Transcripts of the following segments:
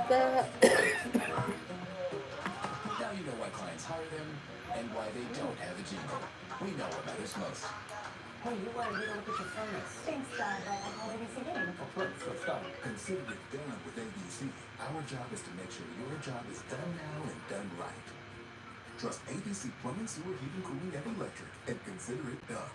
The Now you know why clients hire them and why they don't have a jingle. We know what matters most. Hey, you want to get a look at your furnace? Thanks, Dad. How did you see me? Oh, please, let's go. Consider it done with ABC. Our job is to make sure your job is done now and done right. Trust ABC Plumbing, Sewer, Heating, Cooling, and Electric, and consider it done.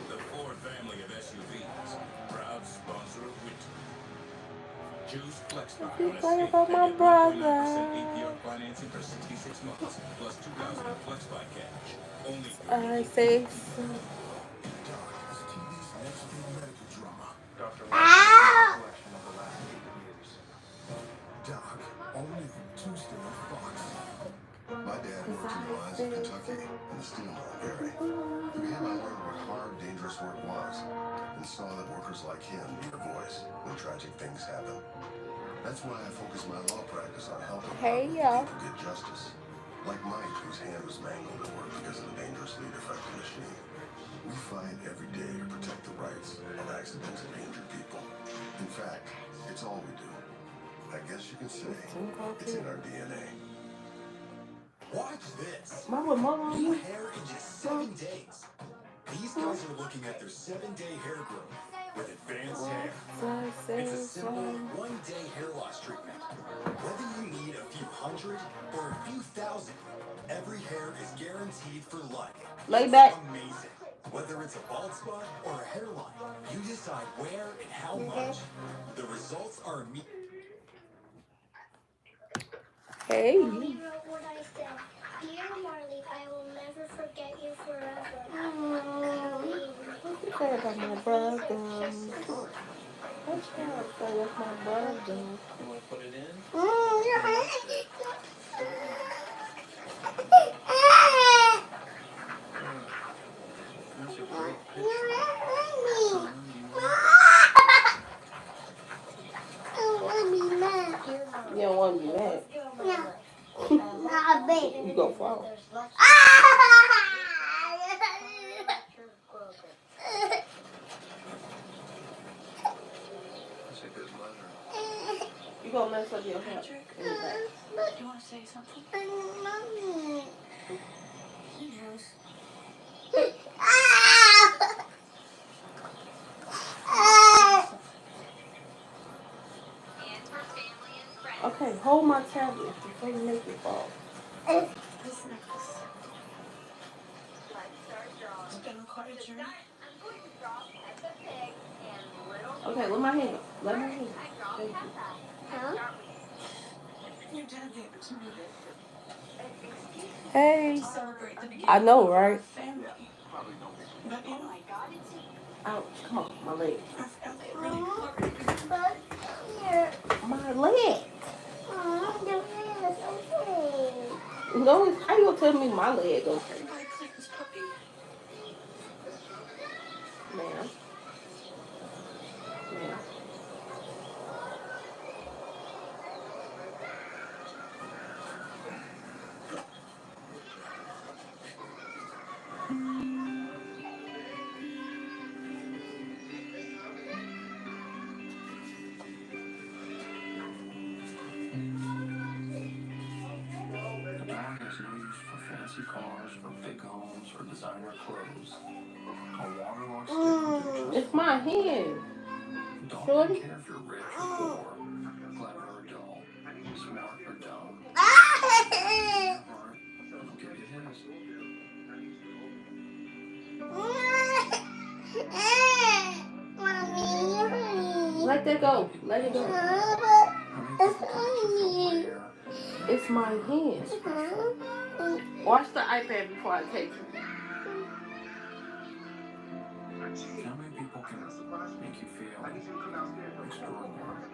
The Ford family of SUVs, proud sponsor of winter. Choose FlexBuy you on play Escape about and my get 1.9% brother. APR financing for 66 months, plus 2,000 in FlexBuy cash. Only through I April say 15th. so. Doc is TV's next big medical drama. Dr. Love is a recollection of the last 8 years. Doc, only from Tuesday on Fox. My dad Cause worked in the I mines of say Kentucky in the steel mill in Gary. Through him, I learned what hard, dangerous work was and saw that workers like him need a voice when tragic things happen. That's why I focus my law practice on helping hey hardworking y'all. people get justice. Like Mike, whose hand was mangled at work because of a dangerously defective machine. We fight every day to protect the rights of accidentally injured people. In fact, it's all we do. I guess you can say it's in our DNA. Watch this. Mama, New mama. hair in just 7 days. These guys are looking at their 7-day hair growth with advanced hair. I It's a say simple so. 1-day hair loss treatment. Whether you need a few hundred or a few thousand, every hair is guaranteed for life. Lay It's back. amazing. Whether it's a bald spot or a hairline, you decide where and how much. The results are immediate. Hey. Mommy wrote what I said. Dear Marley, I will never forget you forever. What you say about my brother? What you say about my brother? You want to put it in? That's a great picture. Son, you want You don't want to be mad. You go fall. That's a good mother. You gonna mess up your hair. Do you want to say something? He knows. Okay, hold my tablet before you make it fall. This necklace. It's been quite a journey. Okay, let my hand. Let my hand. Thank you. Your dad gave it to me Hey. to celebrate the beginning I know, of our right? family. But you know, Ouch. Come on, my leg. our family really flirted. My leg. No, how you gonna tell me my leg okay? My Clayton's puppy. Ma'am. Ma'am. The dog has no use for fancy cars or big homes or designer clothes. A waterlogged stick will do just It's my fine. hand. The dog Shorty. doesn't care if you're rich or poor, clever or dull, smart or dumb. Your heart, it'll give you his. Let that go. Let it go. How many people can you throw away here? It's my hand. Watch the iPad before I take it. How many people can make you feel extraordinary?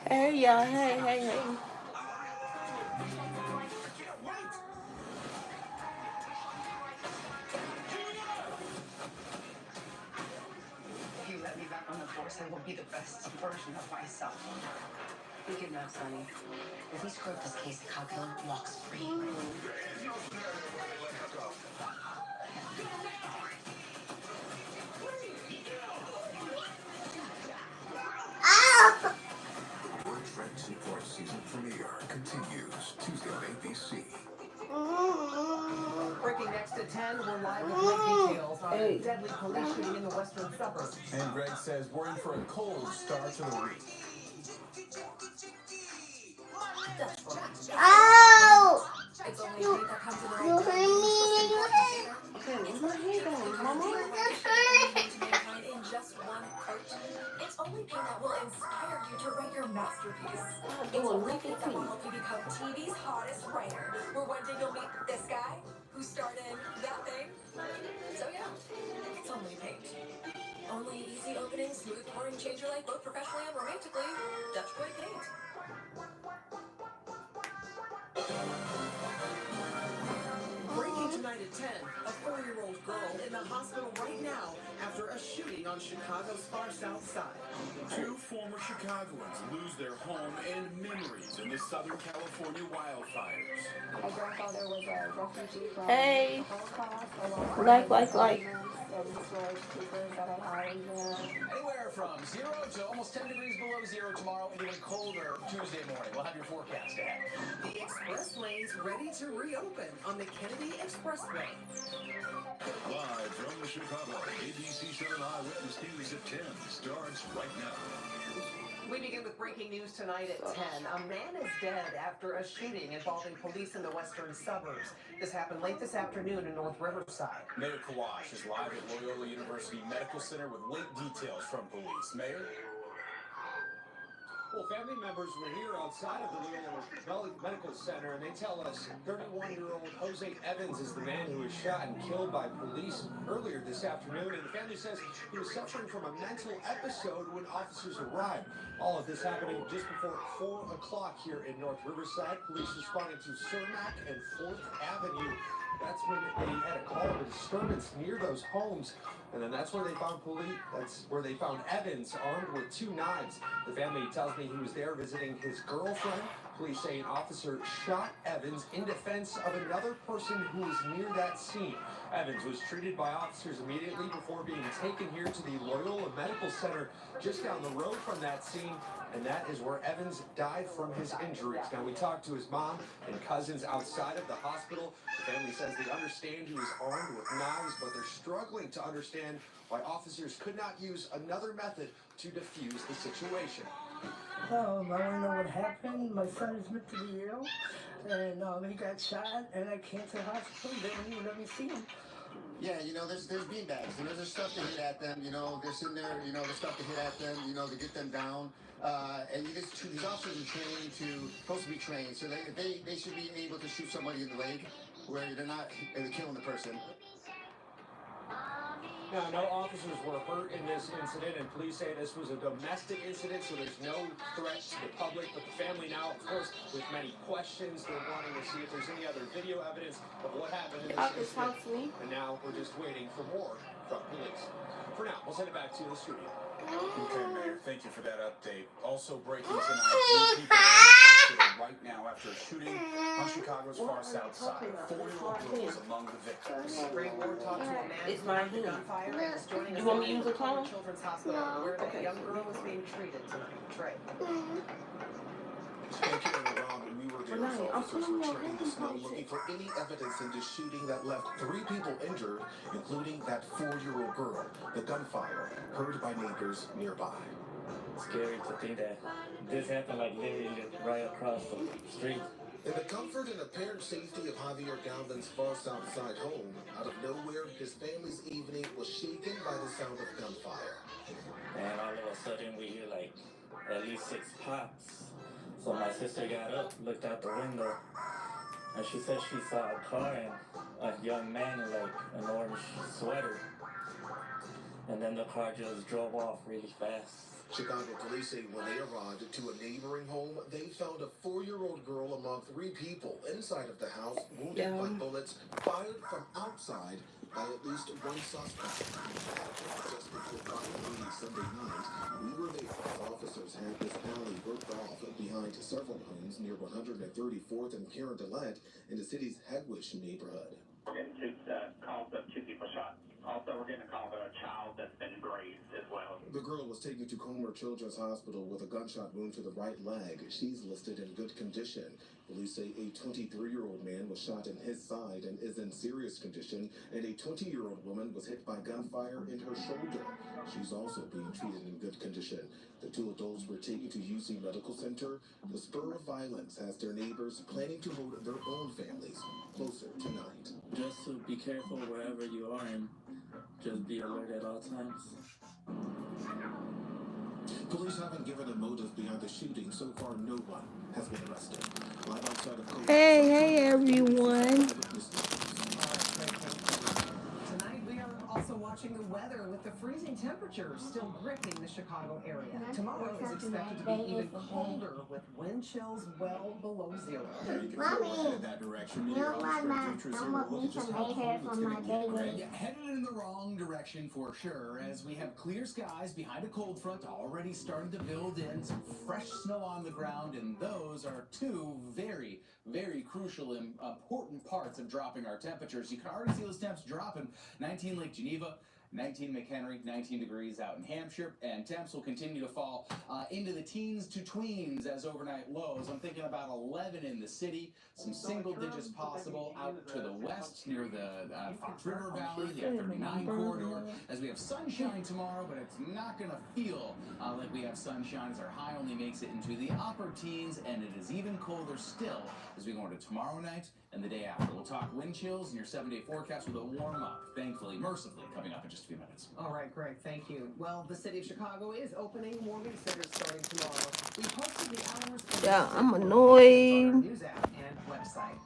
Hey, y'all. Hey. If you let me back on the force, I will be the best version of myself. Be good now, Sonny. If we screw up this case, the cow killer walks free. Word Friends Support season premiere continues Tuesday on ABC. Breaking next at 10, we're live with great details on a deadly police shooting in the western suburbs. And Greg says we're in for a cold start to the week. Ow! It's only hate that comes in the You right hurt time. me in your head. Okay, where's my hair going, Mama? That's hurt. To mankind in just one cartoon. It's only pain that will inspire you to write your masterpiece. I'm It's doing only wicked pain that will too. help you become TV's hottest writer. Where one day you'll meet this guy who starred in that thing. So yeah, it's only paint. Only easy opening, smooth pouring, change your life both professionally and romantically. Dutch Boy Paint. Breaking tonight at 10, a 4-year-old girl in the hospital right now after a shooting on Chicago's far south side. Two former Chicagoans lose their home and memories in the Southern California wildfires. My grandfather was a refugee from Hey. the Holocaust, along with Like. documents and storage papers that I have in there. Anywhere from 0 to almost 10 degrees below zero tomorrow, and even colder Tuesday morning. We'll have your forecast ahead. The express lanes ready to reopen on the Kennedy Expressway. Live from Chicago, ABC 7 Eyewitness News at 10 starts right now. We begin with breaking news tonight at 10. A man is dead after a shooting involving police in the western suburbs. This happened late this afternoon in North Riverside. Mayor Kawash is live at Loyola University Medical Center with late details from police. Mayor? Well, family members were here outside of the Loyola Medical Center, and they tell us 31-year-old Jose Evans is the man who was shot and killed by police earlier this afternoon. And the family says he was suffering from a mental episode when officers arrived. All of this happening just before 4 o'clock here in North Riverside. Police responding to Cermak and 4th Avenue. That's when they had a call of a disturbance near those homes. And then that's where they found Evans armed with 2 knives. The family tells me he was there visiting his girlfriend. Police say an officer shot Evans in defense of another person who was near that scene. Evans was treated by officers immediately before being taken here to the Loyola Medical Center just down the road from that scene. And that is where Evans died from his injuries. Now, we talked to his mom and cousins outside of the hospital. The family says they understand he was armed with knives, but they're struggling to understand why officers could not use another method to defuse the situation. I want to know what happened. My son is mentally ill, and he got shot, and I came to the hospital. They didn't even let me see him. Yeah, there's beanbags, there's stuff to hit at them, they're sitting there, there's stuff to hit at them, to get them down. And these officers are supposed to be trained, so they should be able to shoot somebody in the leg where they're killing the person. Now, no officers were hurt in this incident, and police say this was a domestic incident, so there's no threat to the public. But the family now, of course, with many questions, they're wanting to see if there's any other video evidence of what happened in this incident. And now we're just waiting for more from police. For now, we'll send it back to the studio. Okay, Mayor, thank you for that update. Also breaking tonight, 3 people are in the hospital right now after a shooting on Chicago's far south side. 4-year-old girl was among the victims. Ray Ward talked to a man It's who my survived the hand. gunfire and is joining us You want me to live use a from comb? Children's Hospital, where the young girl was being treated tonight. Trey. Speaking around when we were there, Renee, I'm officers putting were your training hand the snow on looking shit. for any evidence in this shooting that left 3 people injured, including that 4-year-old girl. The gunfire heard by neighbors nearby. Scary to think that this happened like literally right across the street. In the comfort and apparent safety of Javier Galvin's far south side home, out of nowhere, his family's evening was shaken by the sound of gunfire. And all of a sudden we hear like at least 6 pops. So my sister got up, looked out the window, and she said she saw a car and a young man in like an orange sweater. and then the car just drove off really fast. Chicago police say when they arrived to a neighboring home, they found a 4-year-old girl among 3 people inside of the house, wounded by bullets fired from outside by at least one suspect. Just before 5:30 Sunday night, we were there. Officers had this alley roped off behind several homes near 134th and Carondelet in the city's Headwish neighborhood. We're getting 2 calls of 2 people shot. Also, we're getting a call about a child that's been grazed as well. The girl was taken to Comer Children's Hospital with a gunshot wound to the right leg. She's listed in good condition. Police say a 23-year-old man was shot in his side and is in serious condition, and a 20-year-old woman was hit by gunfire in her shoulder. She's also being treated in good condition. The 2 adults were taken to UC Medical Center. The spur of violence has their neighbors planning to hold their own families closer tonight. Just to be careful wherever you are and just be alert at all times. Police haven't given a motive behind the shooting. So far, no one has been arrested. Live outside of Comer. Hey everyone. Tonight we are also watching the weather with the freezing temperatures still gripping the Chicago area. Tomorrow is expected to be even colder with wind chills well below 0. Mommy, in that direction. You know what, Mom? I want me some hair for my baby. Yeah, headed in the wrong direction for sure, as we have clear skies behind a cold front already starting to build in, some fresh snow on the ground, and those are 2 very, very crucial and important parts of dropping our temperatures. You can already see those temps dropping. 19 Lake Geneva, 19 McHenry, 19 degrees out in Hampshire, and temps will continue to fall into the teens to tweens as overnight lows. I'm thinking about 11 in the city, some single digits possible out to the west near the Fox River Valley, the F39 corridor, as we have sunshine tomorrow, but it's not going to feel like we have sunshine as our high only makes it into the upper teens, and it is even colder still as we go into tomorrow night and the day after. We'll talk wind chills in your 7-day forecast with a warm up, thankfully, mercifully, coming up in just a few minutes. All right, Greg, thank you. Well, the city of Chicago is opening warming centers starting tomorrow. We posted the hours and Yeah, I'm on our annoyed. news app and website.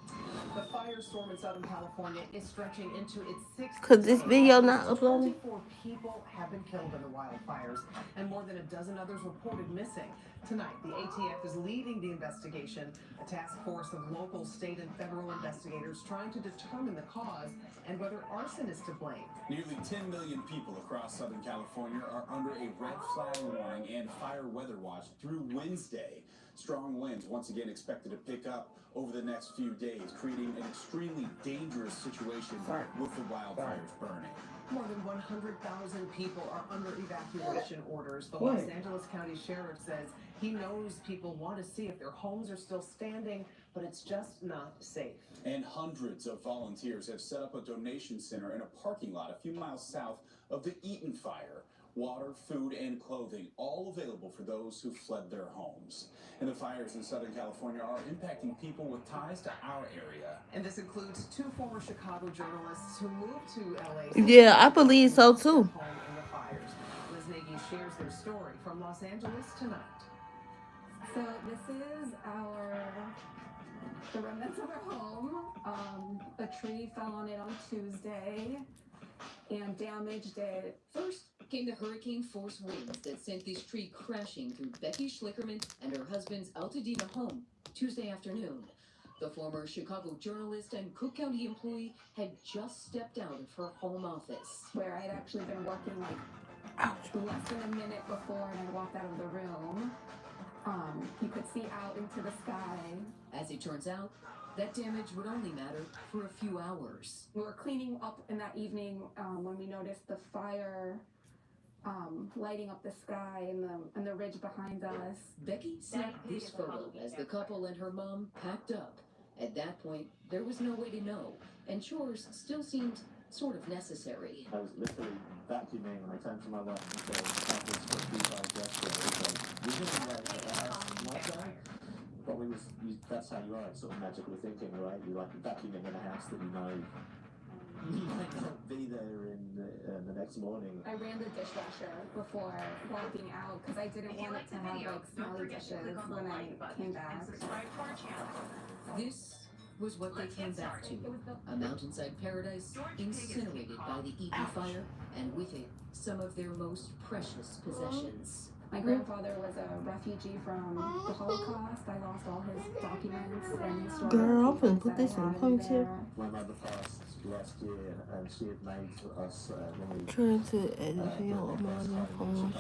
The firestorm in Southern California is stretching into its 6th Cause this day. video not uploading. 24 people have been killed in the wildfires, and more than a dozen others reported missing. Tonight, the ATF is leading the investigation, a task force of local, state, and federal investigators trying to determine the cause and whether arson is to blame. Nearly 10 million people across Southern California are under a red flag warning and fire weather watch through Wednesday. Strong winds once again expected to pick up over the next few days, creating an extremely dangerous situation with the wildfires burning. More than 100,000 people are under evacuation orders. The Los Angeles County Sheriff says he knows people want to see if their homes are still standing, but it's just not safe. And hundreds of volunteers have set up a donation center in a parking lot a few miles south of the Eaton fire. Water, food, and clothing, all available for those who fled their homes. And the fires in Southern California are impacting people with ties to our area. And this includes 2 former Chicago journalists who moved to LA. Yeah, I believe so too. Home in the fires. Liz Nagy shares their story from Los Angeles tonight. So this is the remnants of our home. A tree fell on it on Tuesday and damaged it. First came the hurricane-force winds that sent this tree crashing through Becky Schlickerman and her husband's Altadena home Tuesday afternoon. The former Chicago journalist and Cook County employee had just stepped out of her home office. Where I'd actually been working less than a minute before and I walked out of the room. You could see out into the sky. As it turns out, that damage would only matter for a few hours. We were cleaning up in that evening when we noticed the fire lighting up the sky and the ridge behind us. Becky snapped this photo as the couple and her mom packed up. At that point, there was no way to know, and chores still seemed sort of necessary. I was literally vacuuming when I turned to my wife and said, that was for 3 hours yesterday. We didn't like the house like that, but that's how you are, sort of magically thinking, right? You like vacuuming in a house that you know you might not be there in the next morning. I ran the dishwasher before walking out because I didn't want it to have like smelly dishes when I came back. This was what they came back to. A mountainside paradise incinerated by the Eden fire, and with it, some of their most precious possessions. My grandfather was a refugee from the Holocaust. I lost all his documents and historical Girl, I'm finna papers put that I this in a had in ponytail. there. My mother passed last year, and she had made us when we Trying to edit film on my phone.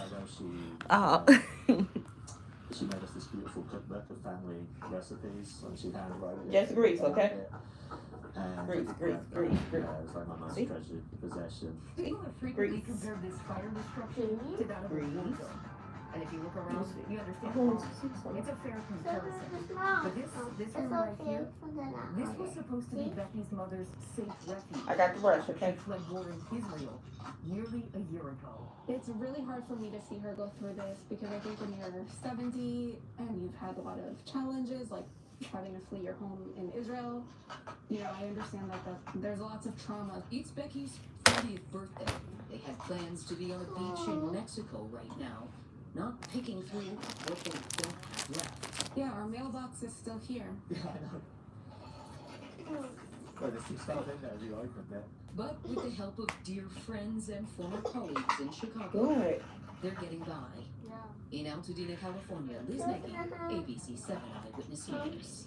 She made us this beautiful cookbook of family recipes, and she handwrote it. Just grease, okay? And Grease. it's like my most treasured possession. People have frequently compared this fire destruction to that of a war zone. And if you look around, you understand it's a fair comparison. But this room right here, this was supposed to be Becky's mother's safe refuge. I got the brush, okay? She fled war in Israel nearly a year ago. It's really hard for me to see her go through this because I think when you're 70 and you've had a lot of challenges, like having to flee your home in Israel, you know, I understand that there's lots of trauma. It's Becky's 40th birthday. They had plans to be on a beach in Mexico right now, not picking through what they don't have left. Yeah, our mailbox is still here. Yeah, I know. Well, there's some stuff in there if you open it. But with the help of dear friends and former colleagues in Chicago, they're getting by. In Altadena, California, Liz Nagy, ABC 7 Eyewitness News.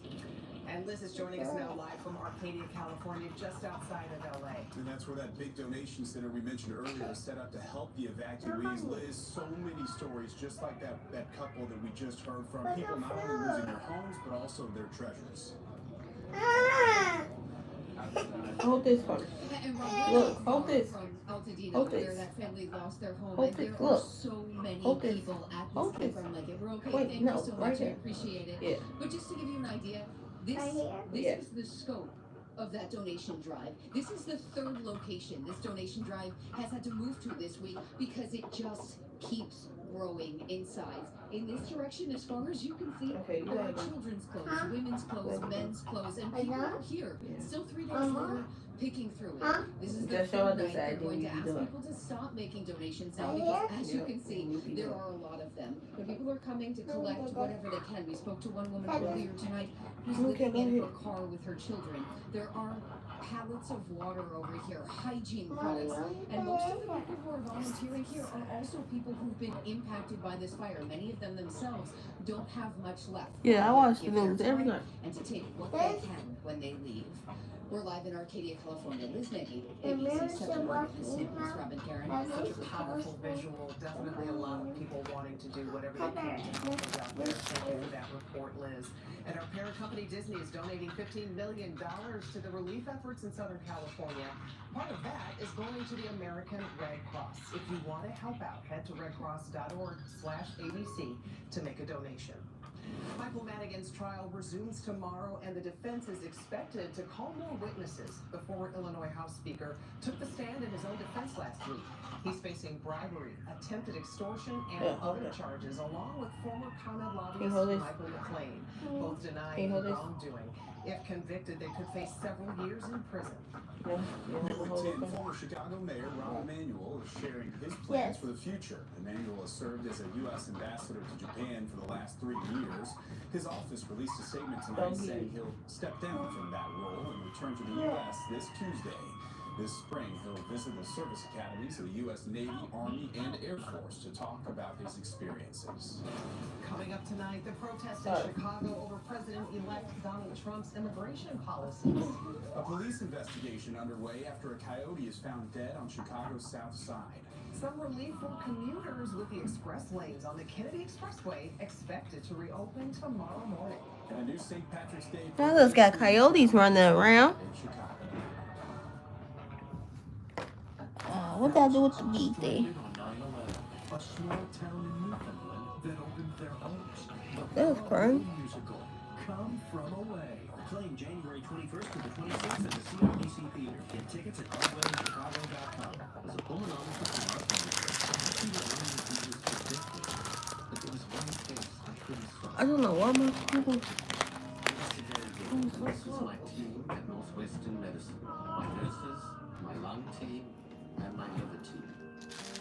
And Liz is joining us now live from Arcadia, California, just outside of LA. And that's where that big donation center we mentioned earlier is set up to help the evacuees. Liz, so many stories just like that couple that we just heard from. People not only losing their homes, but also their treasures. Hold this one. Look, hold this. Altadena, Hold where this. that family lost their home, Hold and this. there Look. are so many Hold this. people at Hold this this. program like it. We're okay. Wait, Thank no, you so right much. I here. appreciate it. Yeah. But just to give you an idea, this Yeah. is the scope of that donation drive. This is the third location this donation drive has had to move to this week because it just keeps growing in size. In this direction, as far as you can see, there are children's clothes, women's clothes, men's clothes, and people are here, still 3 days later, picking through it. This is the Just show third us the night they're side, going to then you ask do it. people to stop making donations now because, as you can see, there are a lot of them. But people are coming to collect whatever they can. We spoke to one woman earlier tonight who's living in her car with her children. There are pallets of water over here, hygiene products, and most of the people who are volunteering here are also people who've been impacted by this fire. Many of them themselves don't have much left. Yeah, I watch the Give their news every time night. and to take what they can when they leave. We're live in Arcadia, California. Liz Nagy, ABC 7 Eyewitness News. Robin Karen. Such a powerful visual. Definitely a lot of people wanting to do whatever they can to help those out there. Thank you for that report, Liz. And our parent company Disney is donating $15 million to the relief efforts in Southern California. Part of that is going to the American Red Cross. If you want to help out, head to redcross.org/ABC to make a donation. Michael Madigan's trial resumes tomorrow, and the defense is expected to call more witnesses. The former Illinois House Speaker took the stand in his own defense last week. He's facing bribery, attempted extortion, and other charges, along with former ComEd lobbyist Michael McLean, both denying wrongdoing. If convicted, they could face several years in prison. Former Chicago Mayor Rahm Emanuel is sharing his plans for the future. Emanuel has served as a U.S. ambassador to Japan for the last 3 years. His office released a statement tonight saying he'll step down from that role and return to the U.S. this Tuesday. This spring, he'll visit the service academies of the U.S. Navy, Army, and Air Force to talk about his experiences. Coming up tonight, the protest in Chicago over President-elect Donald Trump's immigration policies. A police investigation underway after a coyote is found dead on Chicago's south side. Some relief for commuters with the express lanes on the Kennedy Expressway expected to reopen tomorrow morning. And a new St. Patrick's Day Now those got coyotes running around. in Chicago. What did I do with the beat there? A small town in Newfoundland that opened their arms. That was fun. Musical, Come From Away. Playing January 21st to the 26th at the CRDC Theater. Get tickets at broadwaychicago.com. There's a pulmonologist from our family. But there was one case I couldn't stop. I don't know why my people. This is my team at Northwestern Medicine. My nurses, my lung team, and my liver team.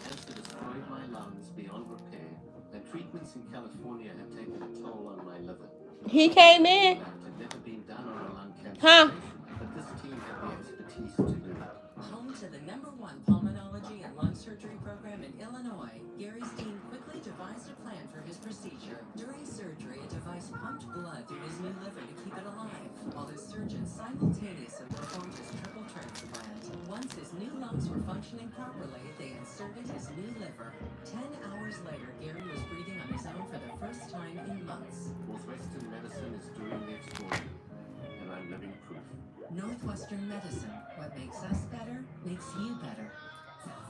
Cancer destroyed my lungs beyond repair, and treatments in California have taken a toll on my liver. He came in. Had never been done on a lung cancer Huh? but this team had the expertise to do it. Home to the #1 pulmonology and lung surgery program in Illinois, Gary's team quickly devised a plan for his procedure. During surgery, a device pumped blood through his new liver to keep it alive, while his surgeon simultaneously performed his triple transplant. Once his new lungs were functioning properly, they inserted his new liver. 10 hours later, Gary was breathing on his own for the first time in months. Northwestern medicine is doing the extraordinary, and I'm living proof. Northwestern medicine. What makes us better makes you better.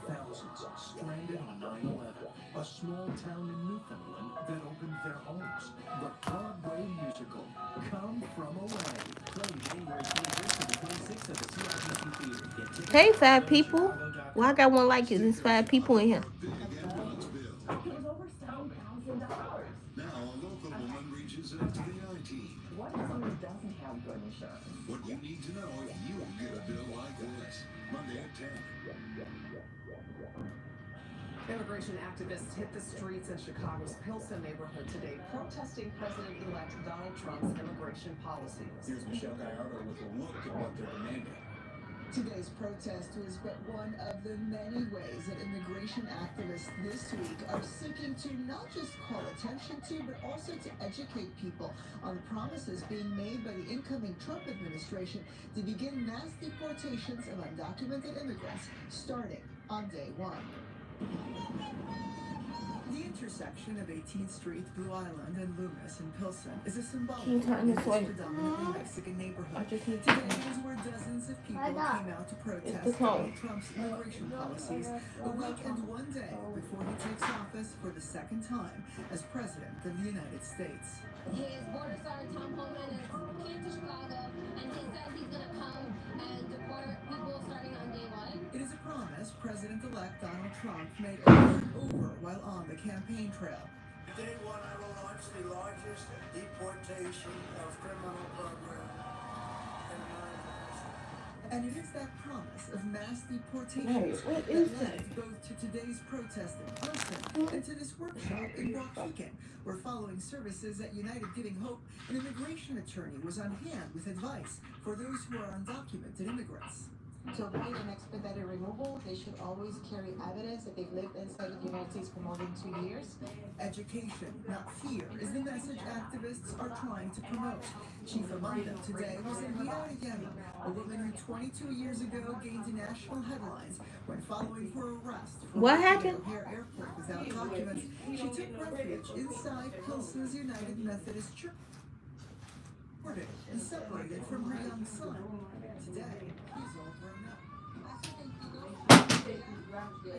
Thousands stranded on 9/11, a small town in Newfoundland that opened their homes. The Broadway musical, Come From Away, playing January 21st to the 26th at the CIBC Theater. Get tickets Hey, at 5 people. ChicagoChicago.com. Well, I got one like it. There's 5 people in here. Big in Bronxville. It was over $7,000. Now a local woman reaches out to the I-Team. What if someone doesn't have good insurance? What you need to know if you get a bill like this. Monday at 10. Immigration activists hit the streets in Chicago's Pilsen neighborhood today, protesting President-elect Donald Trump's immigration policies. Here's Michelle Gallardo with a look at what they're demanding. Today's protest was but one of the many ways that immigration activists this week are seeking to not just call attention to, but also to educate people on the promises being made by the incoming Trump administration to begin mass deportations of undocumented immigrants starting on day 1. The intersection of 18th Street, Blue Island, and Loomis in Pilsen is a symbolic Can you turn this way? predominantly Mexican neighborhood. I just need to. Today is where dozens of people came out to protest Donald Trump's immigration policies a week and 1 day before he takes office for the second time as President of the United States. His border sergeant Tom Homan came to Chicago, and he said he's going to come and deport people starting on day 1. It is a promise President-elect Donald Trump made over and over while on the campaign trail. Day 1, I will launch the largest deportation of criminal program in America. And it is that promise of mass deportations Hey, what that is led that? both to today's protest in person and to this workshop in Waukegan, where following services at United Giving Hope, an immigration attorney was on hand with advice for those who are undocumented immigrants. To avoid an expedited removal, they should always carry evidence that they've lived inside of the United States for more than 2 years. Education, not fear, is the message activists are trying to promote. Chief among them today was Ariana Miche, a woman who 22 years ago gained national headlines when following her arrest for What working at happened? O'Hare Airport without documents. She took refuge inside Pilsen's United Methodist Church, and separated from her young son. Today, he's all grown up. I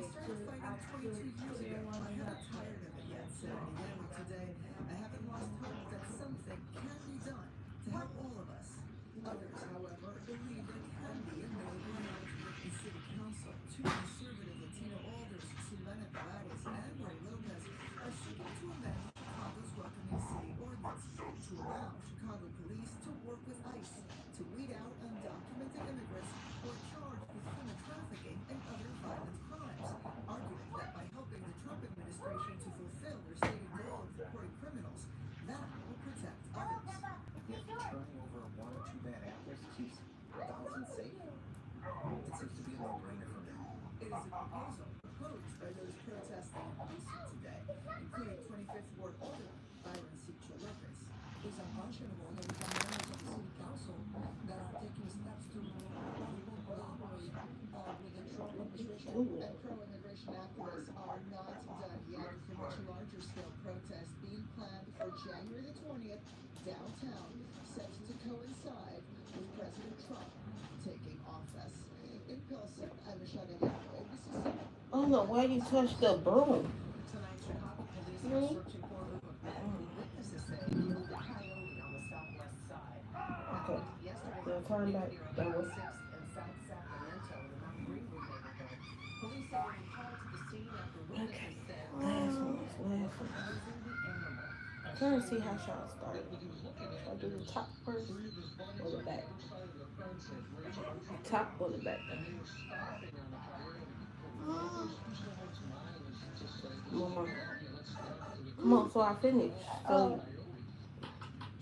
started fighting 22 years ago. I haven't tired of it yet, said Ariana today. I haven't lost hope that something can be done to help all of us. Others, however, believe there can be a middle ground. In City Council, 2 conservative Latino alders, Silvana Tavares and Roy Lopez, are seeking to amend Chicago's welcoming city ordinance to allow Chicago police to work with ICE to weed out undocumented immigrants who are charged with human trafficking and other violent crimes, arguing that by helping the Trump administration to fulfill their stated goal of deporting criminals, that will protect others. Yet turning over 1 or 2 bad apples keeps thousands safe. It seems to be a no-brainer for them. It is a proposal proposed by those protesting in Houston today, including 25th Ward Alderman Byron C. Lopez. It's unconscionable that we have members of the city council that are taking steps to collaborate with the Trump administration. And pro-immigration activists are not done yet with a much larger scale protest being planned for January the 20th downtown, set to coincide with President Trump taking office. In Pilsen, I'm Michelle Gallardo, ABC7. I don't know why you touched the broom. Tonight, Chicago police are searching for a group of elderly witnesses say a coyote on the southwest side. Okay. Yesterday, Yeah, turn back. near That way. 6th and South Sacramento in the Mount Greenwood neighborhood. Police say they called to the scene after witnesses said Last one. losing the animal. I'm trying to see how y'all started. Should I do the top first or the back? Top or the back? Mama. Come on, so I finish. So,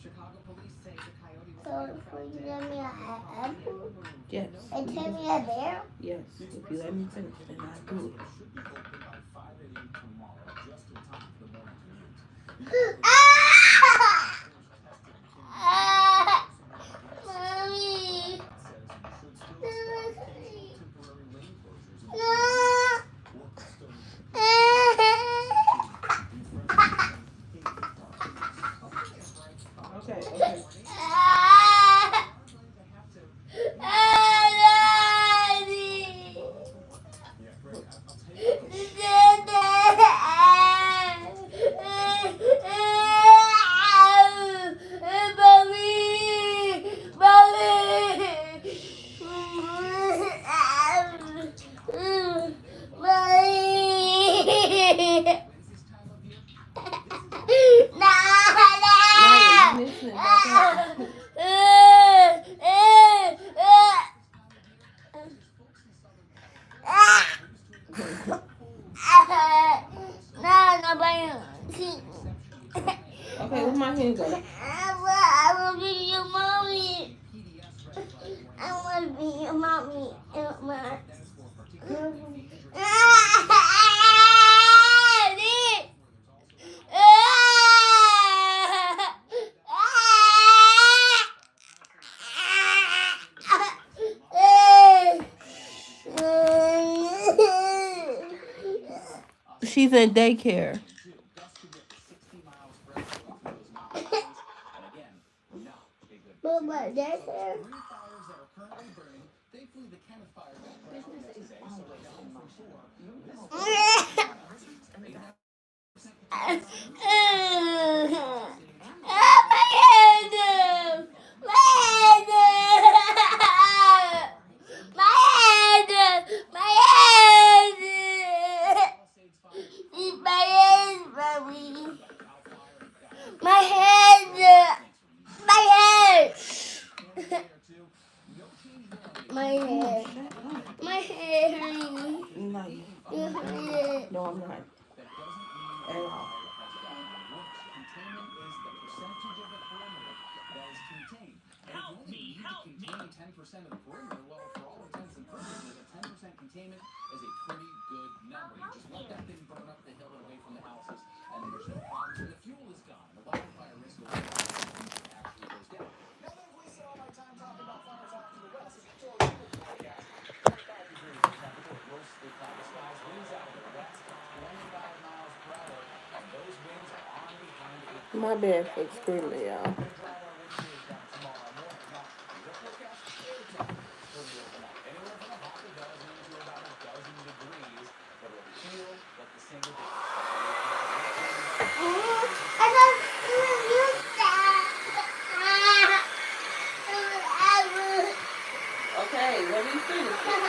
Chicago police say the coyote was So will you let me an apple? Yes. And tell me a bear? Yes. If you let me finish, then I'll do it. Should be open by 5 a.m. tomorrow, just in time for the morning commute. Mommy. Says you should still expect occasional temporary lane closures in the coming weeks. Workers still need to complete Okay. Yeah, Greg, I'll tell you what. Maya, you listening? Okay, where my hand go? I want to be your mommy. I want to be your mommy. She's in daycare. Mama, that's her. My hair. No, no, I'm not. At all. Containment is the percentage of the perimeter that is contained. And if you only need to contain 10% of the perimeter, well, for all intents and purposes, a 10% containment is a pretty good number. You just let that thing burn up the hill and away from the houses, and there's no problems. And the fuel is gone. The wildfire risk actually goes down. Now that I've wasted all my time talking about fires off to the west, so let's do the forecast. 45 degrees for temperature, mostly cloudy skies, winds out of the west, 25 miles per hour, and those winds are on behind it. My bad for screaming, y'all. Okay, let me finish.